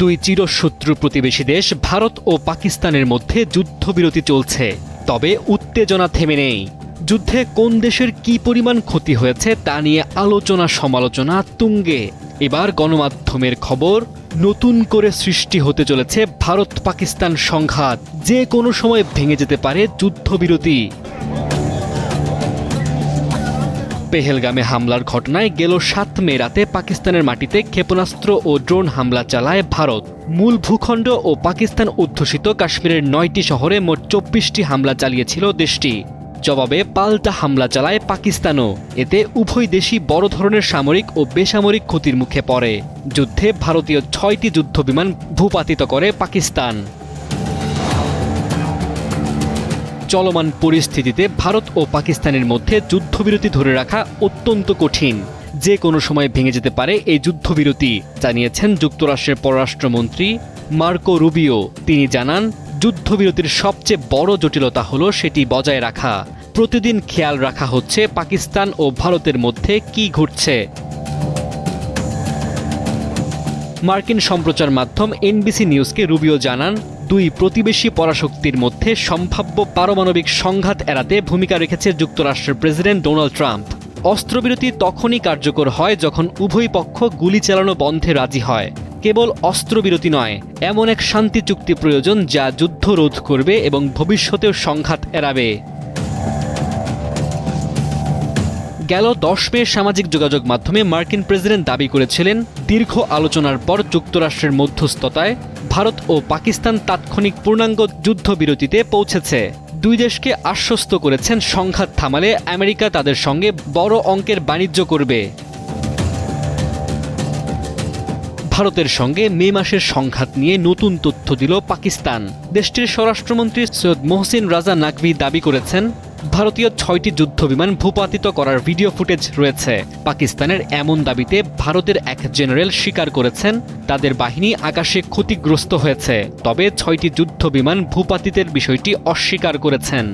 দুই চিরশত্রু প্রতিবেশী দেশ ভারত ও পাকিস্তানের মধ্যে যুদ্ধবিরতি চলছে, তবে উত্তেজনা থেমে নেই। যুদ্ধে কোন দেশের কী পরিমাণ ক্ষতি হয়েছে তা নিয়ে আলোচনা সমালোচনা তুঙ্গে। এবার গণমাধ্যমের খবর, নতুন করে সৃষ্টি হতে চলেছে ভারত পাকিস্তান সংঘাত, যে কোনো সময় ভেঙে যেতে পারে যুদ্ধবিরতি। পেহেলগামে হামলার ঘটনায় গেল ৭ মে রাতে পাকিস্তানের মাটিতে ক্ষেপণাস্ত্র ও ড্রোন হামলা চালায় ভারত। মূল ভূখণ্ড ও পাকিস্তান অধ্যুষিত কাশ্মীরের ৯টি শহরে মোট ২৪টি হামলা চালিয়েছিল দেশটি। জবাবে পাল্টা হামলা চালায় পাকিস্তানও। এতে উভয় দেশই বড় ধরনের সামরিক ও বেসামরিক ক্ষতির মুখে পড়ে। যুদ্ধে ভারতীয় ৬টি যুদ্ধবিমান ভূপাতিত করে পাকিস্তান। চলমান পরিস্থিতিতে ভারত ও পাকিস্তানের মধ্যে যুদ্ধবিরতি ধরে রাখা অত্যন্ত কঠিন। যে কোনো সময় ভেঙে যেতে পারে এই যুদ্ধবিরতি, জানিয়েছেন যুক্তরাষ্ট্রের পররাষ্ট্রমন্ত্রী মার্কো রুবিও। তিনি জানান, যুদ্ধবিরতির সবচেয়ে বড় জটিলতা হলো সেটি বজায় রাখা। প্রতিদিন খেয়াল রাখা হচ্ছে পাকিস্তান ও ভারতের মধ্যে কী ঘটছে। মার্কিন সম্প্রচার মাধ্যম এনবিসি নিউজকে রুবিও জানান, দুই প্রতিবেশী পরাশক্তির মধ্যে সম্ভাব্য পারমাণবিক সংঘাত এড়াতে ভূমিকা রেখেছে যুক্তরাষ্ট্রের প্রেসিডেন্ট ডোনাল্ড ট্রাম্প। অস্ত্রবিরতি তখনই কার্যকর হয় যখন উভয় পক্ষ গুলি চালানো বন্ধে রাজি হয়। কেবল অস্ত্রবিরতি নয়, এমন এক শান্তি চুক্তি প্রয়োজন যা যুদ্ধ রোধ করবে এবং ভবিষ্যতেও সংঘাত এড়াবে। গেল ১০ মে সামাজিক যোগাযোগ মাধ্যমে মার্কিন প্রেসিডেন্ট দাবি করেছিলেন, দীর্ঘ আলোচনার পর যুক্তরাষ্ট্রের মধ্যস্থতায় ভারত ও পাকিস্তান তাৎক্ষণিক পূর্ণাঙ্গ যুদ্ধবিরতিতে পৌঁছেছে। দুই দেশকে আশ্বস্ত করেছেন, সংঘাত থামালে আমেরিকা তাদের সঙ্গে বড় অঙ্কের বাণিজ্য করবে। ভারতের সঙ্গে মে মাসের সংঘাত নিয়ে নতুন তথ্য দিল পাকিস্তান। দেশটির স্বরাষ্ট্রমন্ত্রী সৈয়দ মোহসিন রাজা নাকভি দাবি করেছেন, ভারতীয় ৬টি যুদ্ধবিমান ভূপাতিত করার ভিডিও ফুটেজ রয়েছে। পাকিস্তানের এমন দাবিতে ভারতের এক জেনারেল স্বীকার করেছেন, তাদের বাহিনী আকাশে ক্ষতিগ্রস্ত হয়েছে, তবে ৬টি যুদ্ধবিমান ভূপাতিতের বিষয়টি অস্বীকার করেছেন।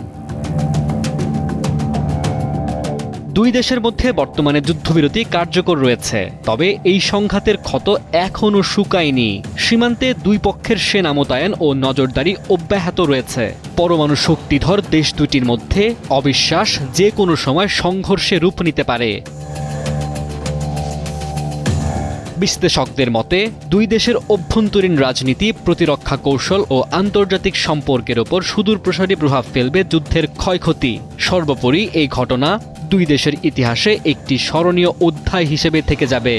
দুই দেশের মধ্যে বর্তমানে যুদ্ধবিরতি কার্যকর রয়েছে, তবে এই সংঘাতের ক্ষত এখনও শুকায়নি। সীমান্তে দুই পক্ষের সেনা মোতায়েন ও নজরদারি অব্যাহত রয়েছে। পরমাণু শক্তিধর দেশ দুটির মধ্যে অবিশ্বাস যে কোনো সময় সংঘর্ষে রূপ নিতে পারে। বিশ্লেষকদের মতে, দুই দেশের অভ্যন্তরীণ রাজনীতি, প্রতিরক্ষা কৌশল ও আন্তর্জাতিক সম্পর্কের ওপর সুদূরপ্রসারী প্রভাব ফেলবে যুদ্ধের ক্ষয়ক্ষতি। সর্বোপরি এই ঘটনা দুই দেশের ইতিহাসে একটি স্মরণীয় অধ্যায় হিসেবে থেকে যাবে।